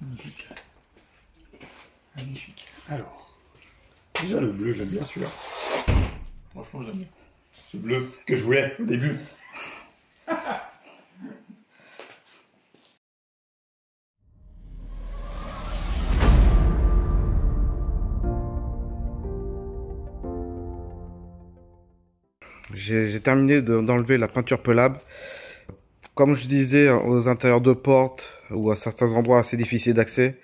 Magnifique. Magnifique. Alors, déjà le bleu, j'aime bien celui-là. Franchement, j'aime bien. Ce bleu que je voulais au début. J'ai terminé d'enlever la peinture pelable. Comme je disais, aux intérieurs de portes ou à certains endroits assez difficiles d'accès,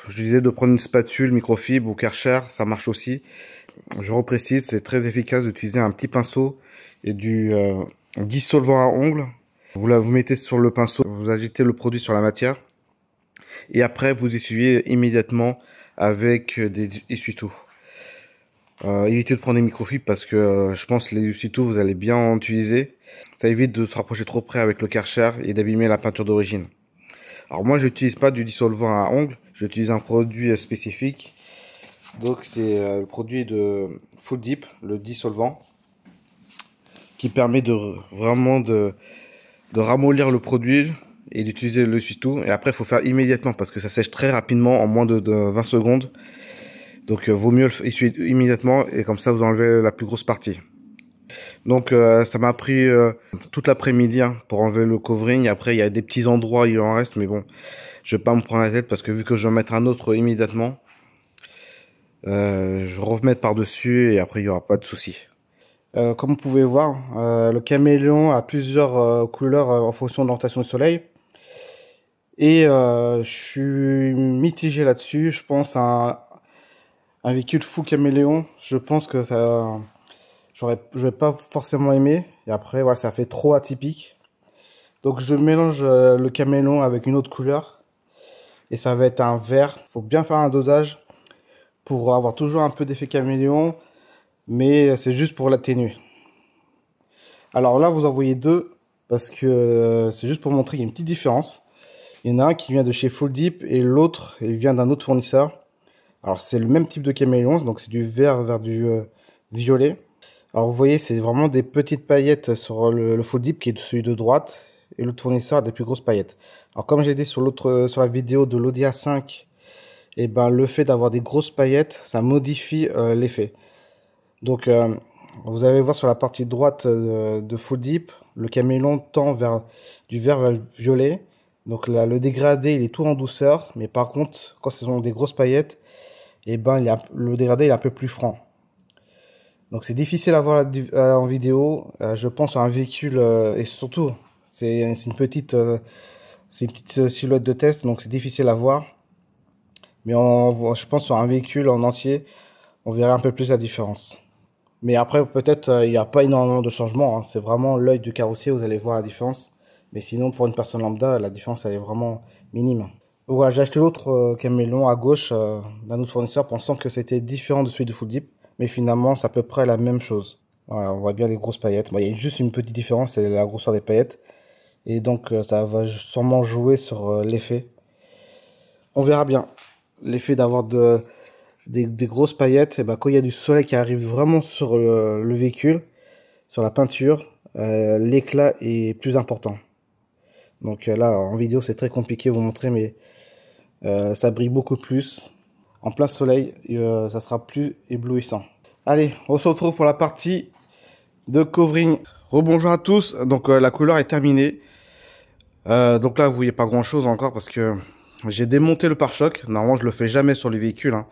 je disais de prendre une spatule microfibre ou Karcher, ça marche aussi. Je reprécise, c'est très efficace d'utiliser un petit pinceau et du dissolvant à ongles. Vous mettez sur le pinceau, vous agitez le produit sur la matière et après vous essuyez immédiatement avec des essuie-tout. Évitez de prendre des microfibres parce que je pense que les essuie-tout vous allez bien en utiliser. Ça évite de se rapprocher trop près avec le Karcher et d'abîmer la peinture d'origine. Alors moi j'utilise pas du dissolvant à ongles, j'utilise un produit spécifique. Donc c'est le produit de Full Dip, le dissolvant, qui permet vraiment de ramollir le produit et d'utiliser le essuie-tout. Et après il faut faire immédiatement parce que ça sèche très rapidement en moins de 20 secondes. Donc vaut mieux essuyer immédiatement et comme ça vous enlevez la plus grosse partie. Donc ça m'a pris toute l'après-midi pour enlever le covering. Après il y a des petits endroits il en reste, mais bon, je vais pas me prendre la tête parce que vu que je vais mettre un autre immédiatement, je vais remettre par dessus et après il y aura pas de souci. Comme vous pouvez voir, le caméléon a plusieurs couleurs en fonction de l'orientation du soleil. Et je suis mitigé là-dessus. Je pense à un véhicule full caméléon. Je pense que ça, je vais pas forcément aimer. Et après, voilà, ça fait trop atypique. Donc je mélange le caméléon avec une autre couleur. Et ça va être un vert. Faut bien faire un dosage pour avoir toujours un peu d'effet caméléon. Mais c'est juste pour l'atténuer. Alors là, vous en voyez deux. Parce que c'est juste pour montrer qu'il y a une petite différence. Il y en a un qui vient de chez Full Dip et l'autre, il vient d'un autre fournisseur. Alors c'est le même type de caméléon, donc c'est du vert vers du violet. Alors vous voyez, c'est vraiment des petites paillettes sur le Full Dip qui est celui de droite et l'autre fournisseur a des plus grosses paillettes. Alors comme j'ai dit sur la vidéo de l'Odia 5, et ben le fait d'avoir des grosses paillettes, ça modifie l'effet. Donc vous allez voir sur la partie droite de Full Dip, le caméléon tend vers du vert vers le violet. Donc là, le dégradé, il est tout en douceur, mais par contre, quand ce sont des grosses paillettes, et ben le dégradé il est un peu plus franc. Donc c'est difficile à voir en vidéo. Je pense à un véhicule et surtout c'est une petite silhouette de test, donc c'est difficile à voir. Mais je pense sur un véhicule en entier, on verrait un peu plus la différence. Mais après peut-être il n'y a pas énormément de changements. Hein. C'est vraiment l'œil du carrossier, vous allez voir la différence. Mais sinon, pour une personne lambda, la différence elle est vraiment minime. Voilà, j'ai acheté l'autre caméléon à gauche d'un autre fournisseur pensant que c'était différent de celui de Full Dip. Mais finalement, c'est à peu près la même chose. Voilà, on voit bien les grosses paillettes. Bon, il y a juste une petite différence, c'est la grosseur des paillettes. Et donc, ça va sûrement jouer sur l'effet. On verra bien. L'effet d'avoir des grosses paillettes, et ben, quand il y a du soleil qui arrive vraiment sur le véhicule, sur la peinture, l'éclat est plus important. Donc là, en vidéo, c'est très compliqué de vous montrer, mais ça brille beaucoup plus. En plein soleil, ça sera plus éblouissant. Allez, on se retrouve pour la partie de covering. Rebonjour à tous. Donc la couleur est terminée. Donc là, vous voyez pas grand-chose encore parce que j'ai démonté le pare-choc. Normalement, je le fais jamais sur les véhicules, hein,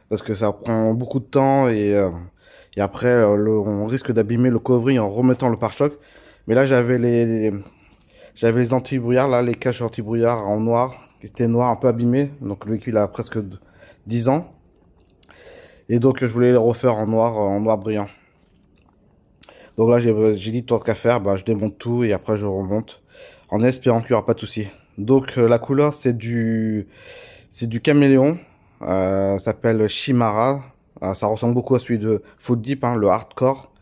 parce que ça prend beaucoup de temps et après, on risque d'abîmer le covering en remettant le pare-choc. Mais là, j'avais les anti-brouillard, là, les caches anti-brouillard en noir, qui étaient noirs, un peu abîmés. Donc le véhicule a presque 10 ans. Et donc je voulais les refaire en noir brillant. Donc là j'ai dit tant qu'à faire, bah, je démonte tout et après je remonte. En espérant qu'il n'y aura pas de souci. Donc la couleur c'est du caméléon. Ça s'appelle Shimara. Ça ressemble beaucoup à celui de Full Dip, hein, le hardcore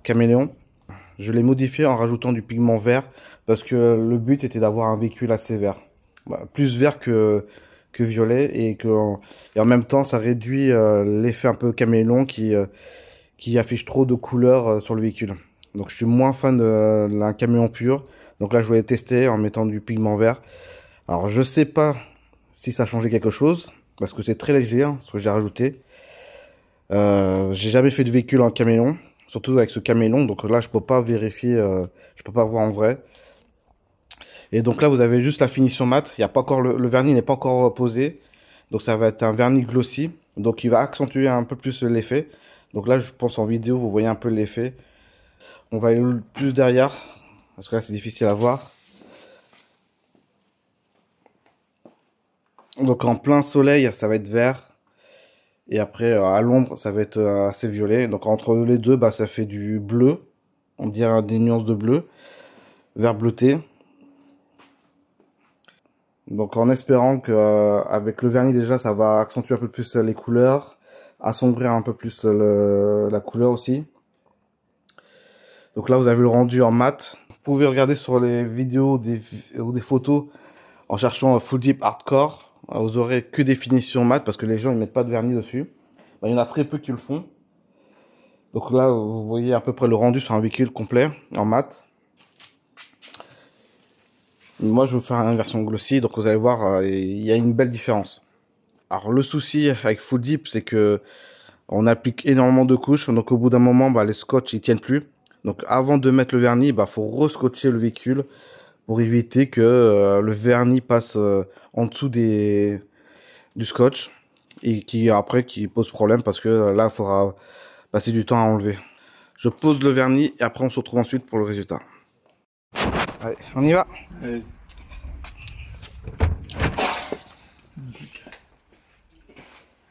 caméléon. Je l'ai modifié en rajoutant du pigment vert parce que le but était d'avoir un véhicule assez vert. Bah, plus vert que violet et en même temps ça réduit l'effet un peu caméléon qui affiche trop de couleurs sur le véhicule. Donc je suis moins fan d'un caméléon pur. Donc là je voulais tester en mettant du pigment vert. Alors je sais pas si ça a changé quelque chose, parce que c'est très léger, hein, ce que j'ai rajouté. J'ai jamais fait de véhicule en caméléon, surtout avec ce caméléon, donc là je peux pas vérifier, je peux pas voir en vrai. Et donc là vous avez juste la finition mat, il y a pas encore le vernis n'est pas encore posé, donc ça va être un vernis glossy, donc il va accentuer un peu plus l'effet. Donc là je pense en vidéo vous voyez un peu l'effet. On va aller plus derrière, parce que là c'est difficile à voir. Donc en plein soleil ça va être vert. Et après, à l'ombre, ça va être assez violet. Donc entre les deux, bah, ça fait du bleu. On dirait des nuances de bleu. Vert bleuté. Donc en espérant que avec le vernis déjà, ça va accentuer un peu plus les couleurs. Assombrir un peu plus la couleur aussi. Donc là, vous avez le rendu en mat. Vous pouvez regarder sur les vidéos ou des photos en cherchant Full Deep Hardcore. Vous aurez que des finitions mat parce que les gens ils mettent pas de vernis dessus. Il y en a très peu qui le font. Donc là vous voyez à peu près le rendu sur un véhicule complet en mat. Moi je vais vous faire une version glossy, donc vous allez voir il y a une belle différence. Alors le souci avec Full Deep c'est que on applique énormément de couches, donc au bout d'un moment bah, les scotch ils tiennent plus. Donc avant de mettre le vernis, bah faut rescotcher le véhicule pour éviter que le vernis passe en dessous du scotch et qui pose problème parce que là il faudra passer du temps à enlever. Je pose le vernis et après on se retrouve ensuite pour le résultat. Allez, on y va. Allez.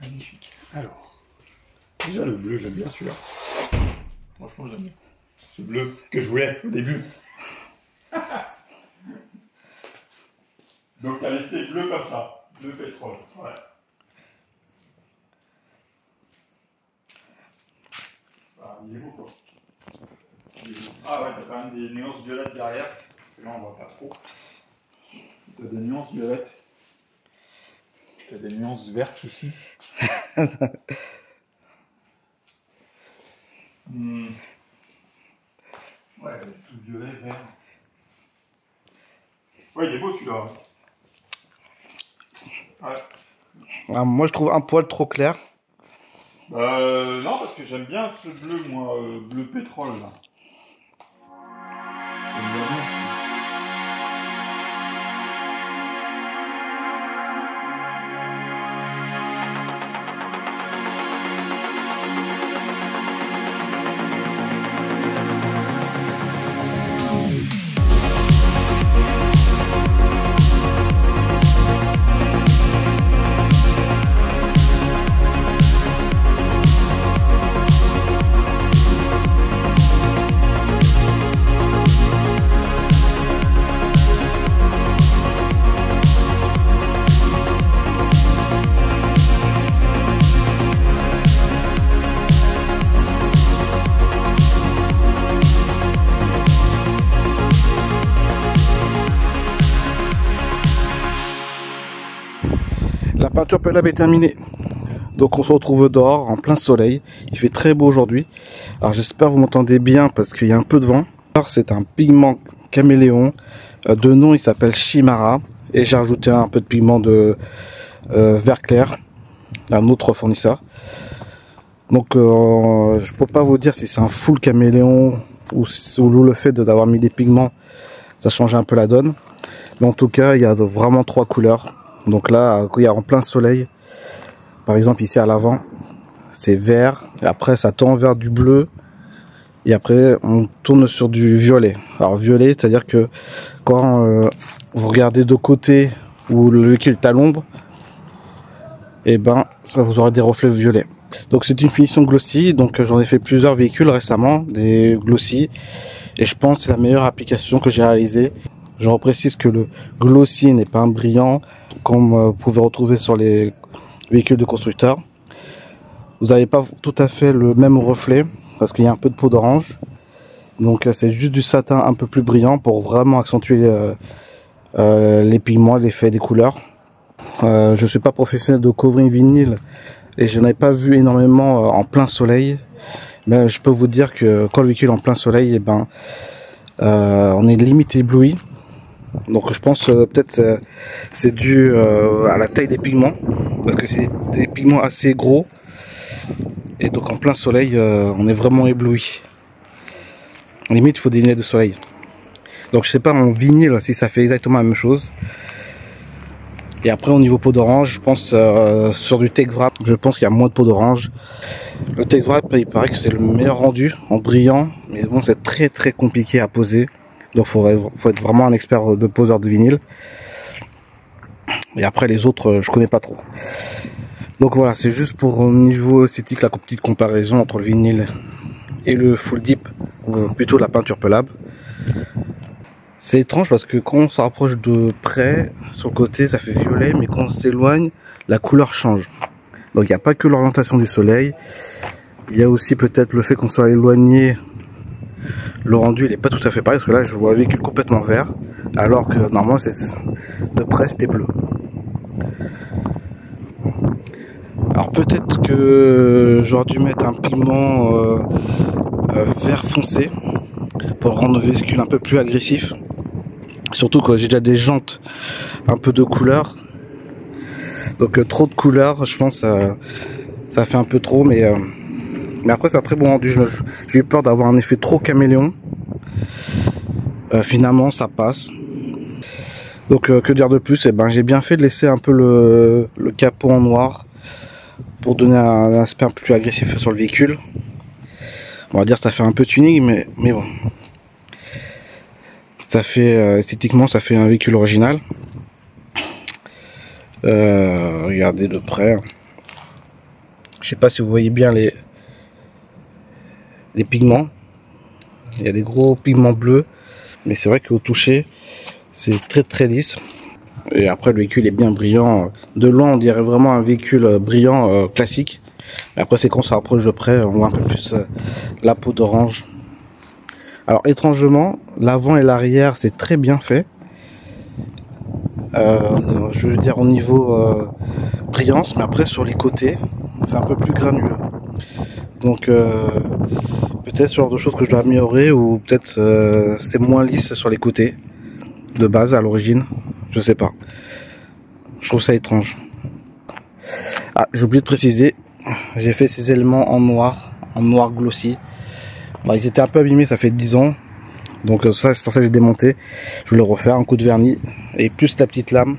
Magnifique. Alors, déjà le bleu, j'aime bien celui-là. Franchement, j'aime bien. Ce bleu que je voulais au début. Donc, t'as laissé bleu comme ça. Bleu pétrole. Ouais. Ah, il est beau quoi. Ah ouais, t'as quand même des nuances violettes derrière. Parce que là, on voit pas trop. T'as des nuances violettes. T'as des nuances vertes ici. Ouais, tout violet, vert. Ouais, il est beau celui-là. Ouais. Ah, moi je trouve un poil trop clair. Non, parce que j'aime bien ce bleu, moi, bleu pétrole là. J'aime bien. La peinture Pelab est terminée. Donc on se retrouve dehors en plein soleil. Il fait très beau aujourd'hui. Alors j'espère que vous m'entendez bien parce qu'il y a un peu de vent. Alors c'est un pigment caméléon. De nom il s'appelle Shimara. Et j'ai rajouté un peu de pigment de vert clair d'un autre fournisseur. Donc je peux pas vous dire si c'est un full caméléon ou le fait d'avoir mis des pigments ça change un peu la donne. Mais en tout cas il y a vraiment 3 couleurs. Donc là, quand il y a en plein soleil, par exemple ici à l'avant, c'est vert, et après ça tend vers du bleu, et après on tourne sur du violet. Alors violet, c'est-à-dire que quand vous regardez de côté où le véhicule est à l'ombre, et ben ça vous aura des reflets violets. Donc c'est une finition glossy, donc j'en ai fait plusieurs véhicules récemment, des glossy, et je pense que c'est la meilleure application que j'ai réalisée. Je reprécise que le glossy n'est pas un brillant, comme vous pouvez retrouver sur les véhicules de constructeurs. Vous n'avez pas tout à fait le même reflet parce qu'il y a un peu de peau d'orange. Donc c'est juste du satin un peu plus brillant pour vraiment accentuer les pigments, l'effet des couleurs. Je ne suis pas professionnel de covering vinyle et je n'avais pas vu énormément en plein soleil. Mais je peux vous dire que quand le véhicule est en plein soleil, on est limite ébloui. Donc je pense peut-être c'est dû à la taille des pigments, parce que c'est des pigments assez gros. Et donc en plein soleil, on est vraiment ébloui. Limite, il faut des lunettes de soleil. Donc je sais pas en vinyle si ça fait exactement la même chose. Et après au niveau peau d'orange, je pense sur du Tech Wrap, je pense qu'il y a moins de peau d'orange. Le Tech Wrap, il paraît que c'est le meilleur rendu en brillant, mais bon, c'est très compliqué à poser. Donc faut être vraiment un expert de poseur de vinyle. Et après les autres, je connais pas trop. Donc voilà, c'est juste pour au niveau esthétique la petite comparaison entre le vinyle et le full dip, ou plutôt la peinture pelable. C'est étrange parce que quand on se rapproche de près, sur le côté ça fait violet, mais quand on s'éloigne, la couleur change. Donc il n'y a pas que l'orientation du soleil, il y a aussi peut-être le fait qu'on soit éloigné, le rendu il n'est pas tout à fait pareil, parce que là je vois un véhicule complètement vert, alors que normalement de près c'était bleu. Alors peut-être que j'aurais dû mettre un pigment vert foncé pour rendre le véhicule un peu plus agressif. Surtout que j'ai déjà des jantes un peu de couleur. Donc trop de couleur, je pense ça fait un peu trop, mais après c'est un très bon rendu. J'ai eu peur d'avoir un effet trop caméléon. Finalement ça passe. Donc que dire de plus, eh ben, j'ai bien fait de laisser un peu le capot en noir pour donner un aspect un peu plus agressif sur le véhicule. On va dire ça fait un peu tuning, mais bon. Ça fait esthétiquement ça fait un véhicule original. Regardez de près. Je sais pas si vous voyez bien les pigments. Il y a des gros pigments bleus, mais c'est vrai qu'au toucher c'est très lisse. Et après le véhicule est bien brillant. De loin on dirait vraiment un véhicule brillant classique. Mais après c'est quand on se rapproche de près, on voit un peu plus la peau d'orange. Alors étrangement, l'avant et l'arrière c'est très bien fait. Je veux dire au niveau brillance, mais après sur les côtés c'est un peu plus granuleux. Donc peut-être ce genre de choses que je dois améliorer, ou peut-être c'est moins lisse sur les côtés de base à l'origine, je sais pas. Je trouve ça étrange. Ah, j'ai oublié de préciser, j'ai fait ces éléments en noir glossy. Bon, ils étaient un peu abîmés, ça fait 10 ans. Donc ça, c'est pour ça que j'ai démonté. Je vais le refaire, un coup de vernis. Et plus la petite lame,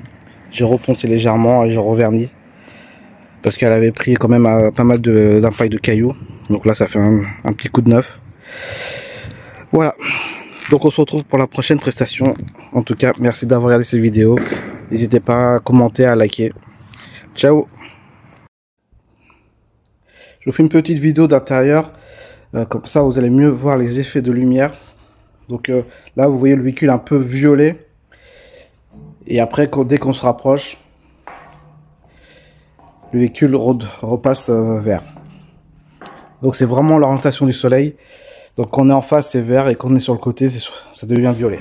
j'ai reponcé légèrement et j'ai revernis. Parce qu'elle avait pris quand même pas mal d'impact de cailloux. Donc là, ça fait un petit coup de neuf. Voilà. Donc on se retrouve pour la prochaine prestation. En tout cas, merci d'avoir regardé cette vidéo. N'hésitez pas à commenter, à liker. Ciao. Je vous fais une petite vidéo d'intérieur. Comme ça, vous allez mieux voir les effets de lumière. Donc là, vous voyez le véhicule un peu violet. Et après, dès qu'on se rapproche, le véhicule repasse vert. Donc c'est vraiment l'orientation du soleil. Donc quand on est en face, c'est vert, et quand on est sur le côté, ça devient violet.